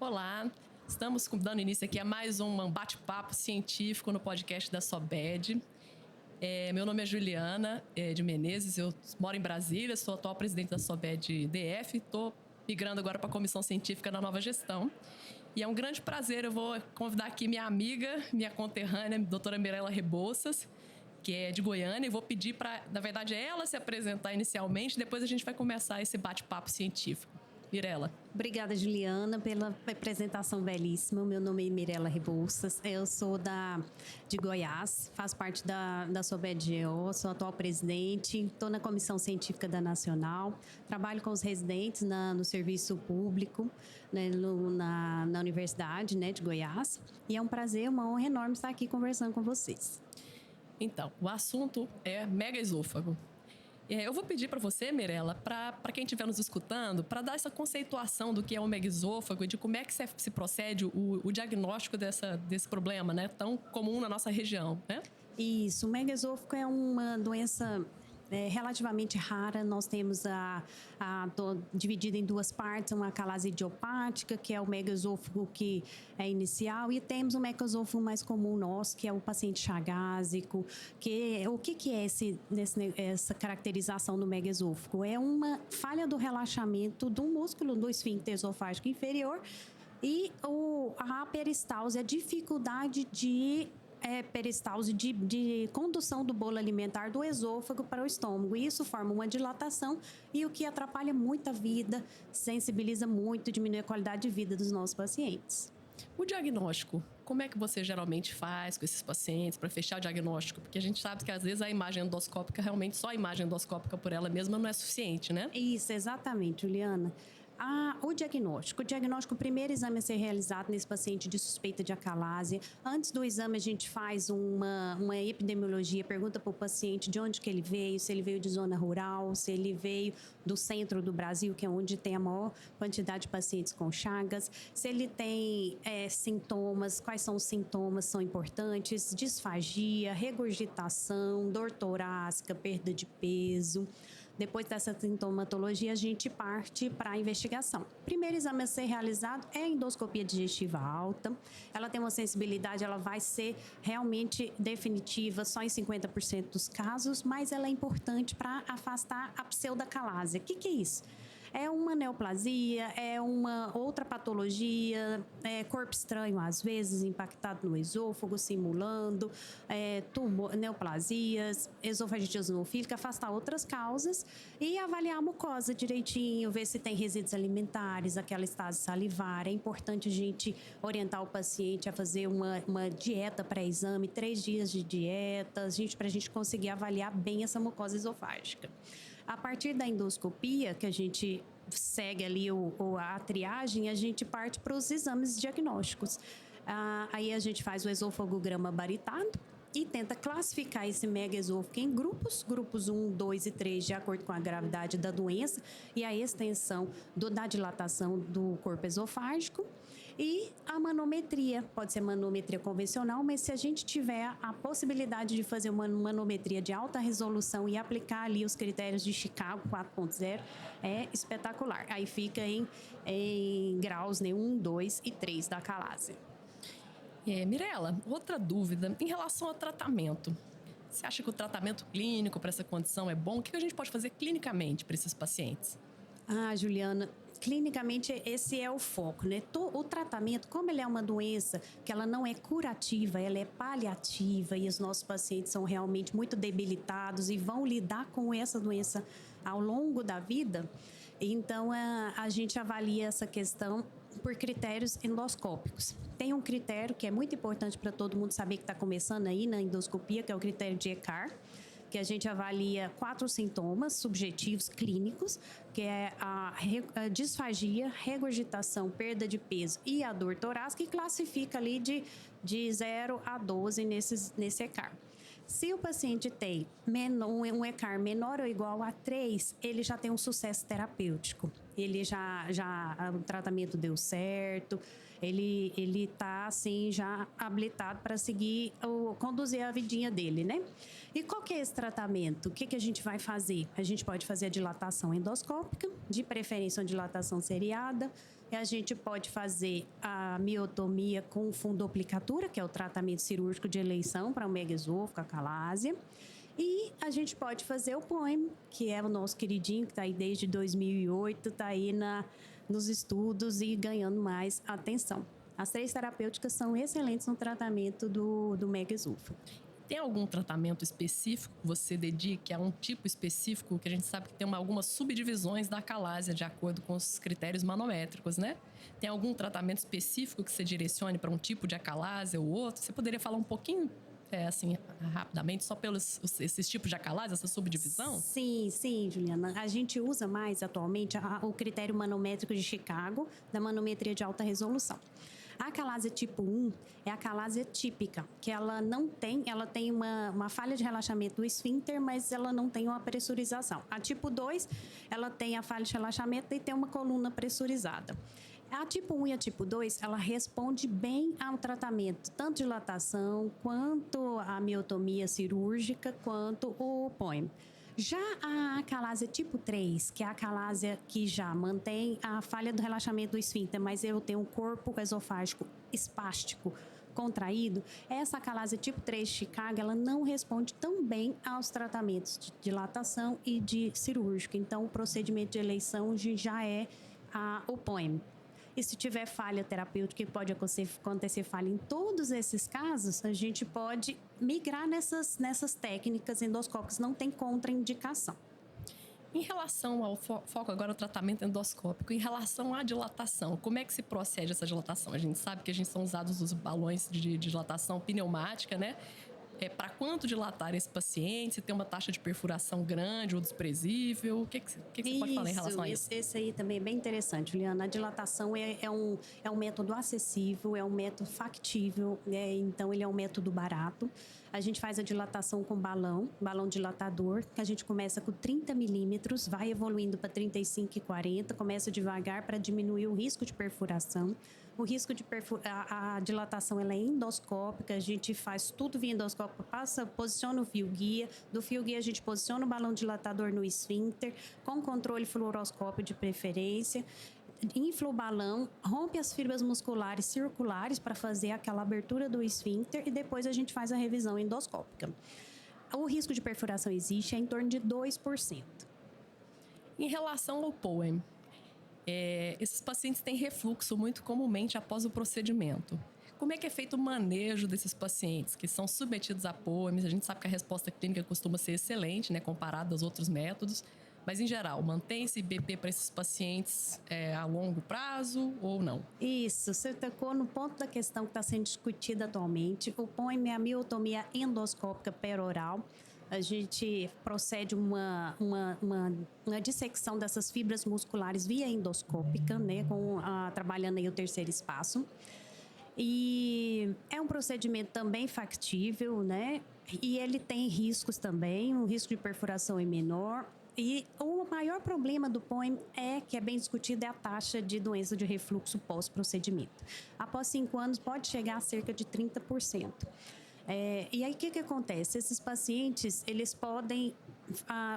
Olá, estamos dando início aqui a mais um bate-papo científico no podcast da SOBED. Meu nome é Juliana de Menezes, eu moro em Brasília, sou atual presidente da SOBED DF, estou migrando agora para a Comissão Científica da Nova Gestão. E é um grande prazer, eu vou convidar aqui minha amiga, minha conterrânea, a doutora Mirela Rebouças, que é de Goiânia, e vou pedir para, na verdade, ela se apresentar inicialmente, depois a gente vai começar esse bate-papo científico. Mirela. Obrigada, Juliana, pela apresentação belíssima. Meu nome é Mirela Rebouças, eu sou de Goiás, faço parte da SOBED-GO, sou atual presidente, estou na Comissão Científica da Nacional, trabalho com os residentes no serviço público, né, na Universidade, né, de Goiás, e é um prazer, uma honra enorme estar aqui conversando com vocês. Então, o assunto é megaesôfago. Eu vou pedir para você, Mirela, para quem estiver nos escutando, para dar essa conceituação do que é o megaesôfago e de como é que se procede o diagnóstico desse problema, né, tão comum na nossa região, né? Isso, o megaesôfago é uma doença relativamente rara. Nós temos dividida em duas partes, uma calase idiopática, que é o megaesôfago que é inicial, e temos o megaesôfago mais comum nosso, que é o paciente chagásico. O que é essa caracterização do megaesôfago? É uma falha do relaxamento do músculo do esfíncter esofágico inferior e a peristalse, a dificuldade de peristalse de condução do bolo alimentar do esôfago para o estômago. E isso forma uma dilatação e o que atrapalha muito a vida, sensibiliza muito, diminui a qualidade de vida dos nossos pacientes. O diagnóstico, como é que você geralmente faz com esses pacientes para fechar o diagnóstico? Porque a gente sabe que às vezes a imagem endoscópica, realmente só a imagem endoscópica por ela mesma não é suficiente, né? Isso, exatamente, Juliana. O diagnóstico. O primeiro exame a ser realizado nesse paciente de suspeita de acalásia. Antes do exame, a gente faz uma epidemiologia, pergunta para o paciente de onde que ele veio, se ele veio de zona rural, se ele veio do centro do Brasil, que é onde tem a maior quantidade de pacientes com chagas, se ele tem sintomas, quais são os sintomas, são importantes, disfagia, regurgitação, dor torácica, perda de peso. Depois dessa sintomatologia, a gente parte para a investigação. O primeiro exame a ser realizado é a endoscopia digestiva alta. Ela tem uma sensibilidade, ela vai ser realmente definitiva só em 50% dos casos, mas ela é importante para afastar a pseudacalásia. O que é isso? É uma neoplasia, é uma outra patologia, corpo estranho às vezes impactado no esôfago, simulando, neoplasias, esofagite eosinofílica, afastar outras causas e avaliar a mucosa direitinho, ver se tem resíduos alimentares, aquela estase salivar. É importante a gente orientar o paciente a fazer uma dieta pré-exame, 3 dias de dieta, para a gente conseguir avaliar bem essa mucosa esofágica. A partir da endoscopia, que a gente segue ali a triagem, a gente parte para os exames diagnósticos. Aí a gente faz o esofagograma baritado e tenta classificar esse megaesôfago em grupos 1, 2 e 3, de acordo com a gravidade da doença e a extensão da dilatação do corpo esofágico. E a manometria, pode ser manometria convencional, mas se a gente tiver a possibilidade de fazer uma manometria de alta resolução e aplicar ali os critérios de Chicago 4.0, é espetacular. Aí fica em graus, né, 1, 2 e 3 da acalásia. Mirela, outra dúvida em relação ao tratamento. Você acha que o tratamento clínico para essa condição é bom? O que a gente pode fazer clinicamente para esses pacientes? Juliana, clinicamente esse é o foco, né? O tratamento, como ele é uma doença que ela não é curativa, ela é paliativa e os nossos pacientes são realmente muito debilitados e vão lidar com essa doença ao longo da vida, então a gente avalia essa questão por critérios endoscópicos. Tem um critério que é muito importante para todo mundo saber que está começando aí na endoscopia, que é o critério de ECAR, que a gente avalia 4 sintomas subjetivos clínicos, que é a disfagia, regurgitação, perda de peso e a dor torácica, e classifica ali de 0 a 12 nesse ECAR. Se o paciente tem um ECAR menor ou igual a 3, ele já tem um sucesso terapêutico. Ele o tratamento deu certo, ele está assim já habilitado para seguir conduzir a vidinha dele, né? E qual que é esse tratamento? O que a gente vai fazer? A gente pode fazer a dilatação endoscópica, de preferência uma dilatação seriada, E a gente pode fazer a miotomia com fundoplicatura, que é o tratamento cirúrgico de eleição para o megaesôfago, acalásia. E a gente pode fazer o POEM, que é o nosso queridinho, que está aí desde 2008, está aí nos estudos e ganhando mais atenção. As 3 terapêuticas são excelentes no tratamento do megaesôfago. Tem algum tratamento específico que você dedique a um tipo específico, que a gente sabe que tem algumas subdivisões da acalásia de acordo com os critérios manométricos, né? Tem algum tratamento específico que você direcione para um tipo de acalásia ou outro? Você poderia falar um pouquinho, assim, rapidamente, só pelos esses tipos de acalásia, essa subdivisão? Sim, Juliana. A gente usa mais atualmente o critério manométrico de Chicago, da manometria de alta resolução. A acalásia tipo 1 é a acalásia típica, que ela tem uma falha de relaxamento do esfíncter, mas ela não tem uma pressurização. A tipo 2, ela tem a falha de relaxamento e tem uma coluna pressurizada. A tipo 1 e a tipo 2, ela responde bem ao tratamento, tanto dilatação, quanto a miotomia cirúrgica, quanto o POEM. Já a acalásia tipo 3, que é a acalásia que já mantém a falha do relaxamento do esfíncter, mas eu tenho um corpo esofágico espástico contraído, essa acalásia tipo 3 de Chicago, ela não responde tão bem aos tratamentos de dilatação e de cirúrgico. Então, o procedimento de eleição já é o POEM. E se tiver falha terapêutica, que pode acontecer falha em todos esses casos, a gente pode migrar nessas técnicas endoscópicas, não tem contraindicação. Em relação ao foco agora, o tratamento endoscópico, em relação à dilatação, como é que se procede essa dilatação? A gente sabe que são usados os balões de dilatação pneumática, né? Para quanto dilatar esse paciente, se tem uma taxa de perfuração grande ou desprezível, o que você pode falar em relação a isso? Esse aí também é bem interessante, Juliana. A dilatação é um método acessível, é um método factível, né? Então ele é um método barato. A gente faz a dilatação com balão dilatador, que a gente começa com 30 milímetros, vai evoluindo para 35 e 40, começa devagar para diminuir o risco de perfuração. O risco de a dilatação ela é endoscópica, a gente faz tudo via endoscópico, posiciona o fio-guia, do fio-guia a gente posiciona o balão dilatador no esfíncter, com controle fluoroscópio de preferência, infla o balão, rompe as fibras musculares circulares para fazer aquela abertura do esfíncter e depois a gente faz a revisão endoscópica. O risco de perfuração existe, é em torno de 2%. Em relação ao POEM, esses pacientes têm refluxo muito comumente após o procedimento. Como é que é feito o manejo desses pacientes que são submetidos a POEMs? A gente sabe que a resposta clínica costuma ser excelente, né, comparada aos outros métodos. Mas, em geral, mantém-se IBP para esses pacientes a longo prazo ou não? Isso, você tocou no ponto da questão que está sendo discutida atualmente. O POEM é a miotomia endoscópica peroral. A gente procede uma dissecção dessas fibras musculares via endoscópica, né, trabalhando aí o terceiro espaço. E é um procedimento também factível, né? E ele tem riscos também, o risco de perfuração é menor. E o maior problema do POEM que é bem discutido, é a taxa de doença de refluxo pós-procedimento. Após 5 anos, pode chegar a cerca de 30%. E aí, o que acontece? Esses pacientes, eles podem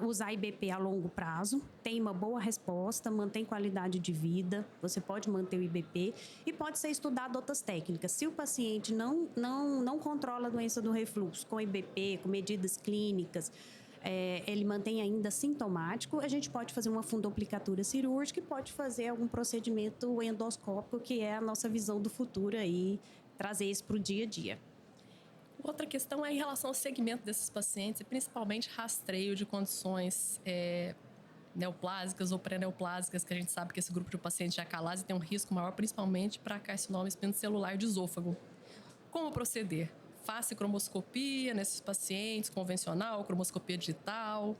usar IBP a longo prazo, tem uma boa resposta, mantém qualidade de vida, você pode manter o IBP e pode ser estudado outras técnicas. Se o paciente não controla a doença do refluxo com IBP, com medidas clínicas, ele mantém ainda sintomático, a gente pode fazer uma fundoplicatura cirúrgica e pode fazer algum procedimento endoscópico, que é a nossa visão do futuro aí, trazer isso para o dia a dia. Outra questão é em relação ao segmento desses pacientes e principalmente rastreio de condições neoplásicas ou pré-neoplásicas, que a gente sabe que esse grupo de pacientes de acalásia tem um risco maior, principalmente para carcinoma espinocelular de esôfago. Como proceder? Faça cromoscopia nesses pacientes, convencional, cromoscopia digital,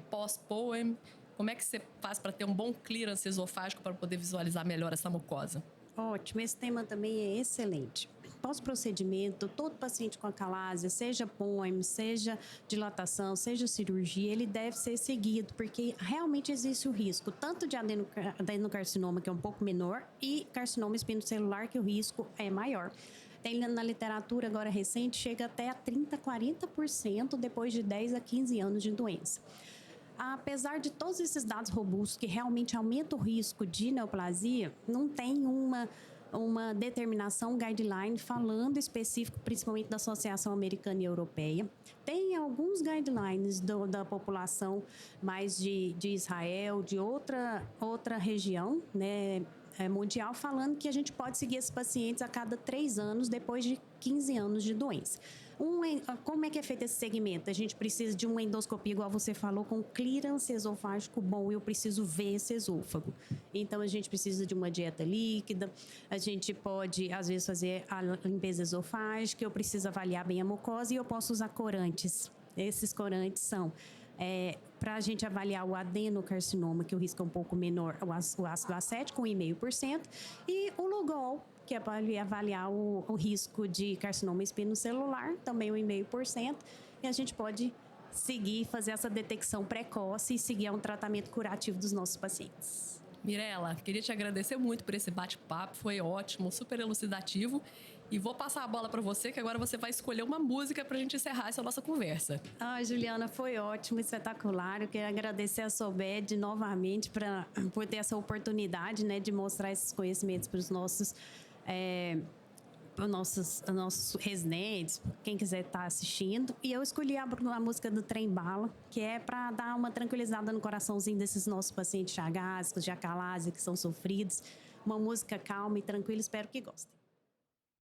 pós-POEM. Como é que você faz para ter um bom clearance esofágico para poder visualizar melhor essa mucosa? Ótimo, esse tema também é excelente. Pós-procedimento, todo paciente com acalásia, seja POEM, seja dilatação, seja cirurgia, ele deve ser seguido, porque realmente existe o risco, tanto de adenocarcinoma, que é um pouco menor, e carcinoma espinocelular, que o risco é maior. Tem na literatura agora recente, chega até a 30%, 40% depois de 10 a 15 anos de doença. Apesar de todos esses dados robustos que realmente aumentam o risco de neoplasia, não tem uma determinação, um guideline falando específico, principalmente da Associação Americana e Europeia. Tem alguns guidelines da população mais de Israel, de outra região, né, mundial, falando que a gente pode seguir esses pacientes a cada 3 anos, depois de 15 anos de doença. Como é que é feito esse segmento? A gente precisa de uma endoscopia, igual você falou, com clearance esofágico bom. Eu preciso ver esse esôfago. Então, a gente precisa de uma dieta líquida. A gente pode, às vezes, fazer a limpeza esofágica. Eu preciso avaliar bem a mucosa e eu posso usar corantes. Esses corantes são... para a gente avaliar o adenocarcinoma, que o risco é um pouco menor, o ácido acético, 1,5%, e o Lugol, que é para avaliar o risco de carcinoma espinocelular, também 1,5%, e a gente pode seguir, fazer essa detecção precoce e seguir a um tratamento curativo dos nossos pacientes. Mirela, queria te agradecer muito por esse bate-papo, foi ótimo, super elucidativo. E vou passar a bola para você, que agora você vai escolher uma música para a gente encerrar essa nossa conversa. Juliana, foi ótimo, espetacular. Eu quero agradecer a SOBED novamente por ter essa oportunidade, né, de mostrar esses conhecimentos para os nossos residentes, quem quiser estar assistindo. E eu escolhi a música do Trem Bala, que é para dar uma tranquilizada no coraçãozinho desses nossos pacientes chagásicos, de acalásia, que são sofridos. Uma música calma e tranquila, espero que gostem.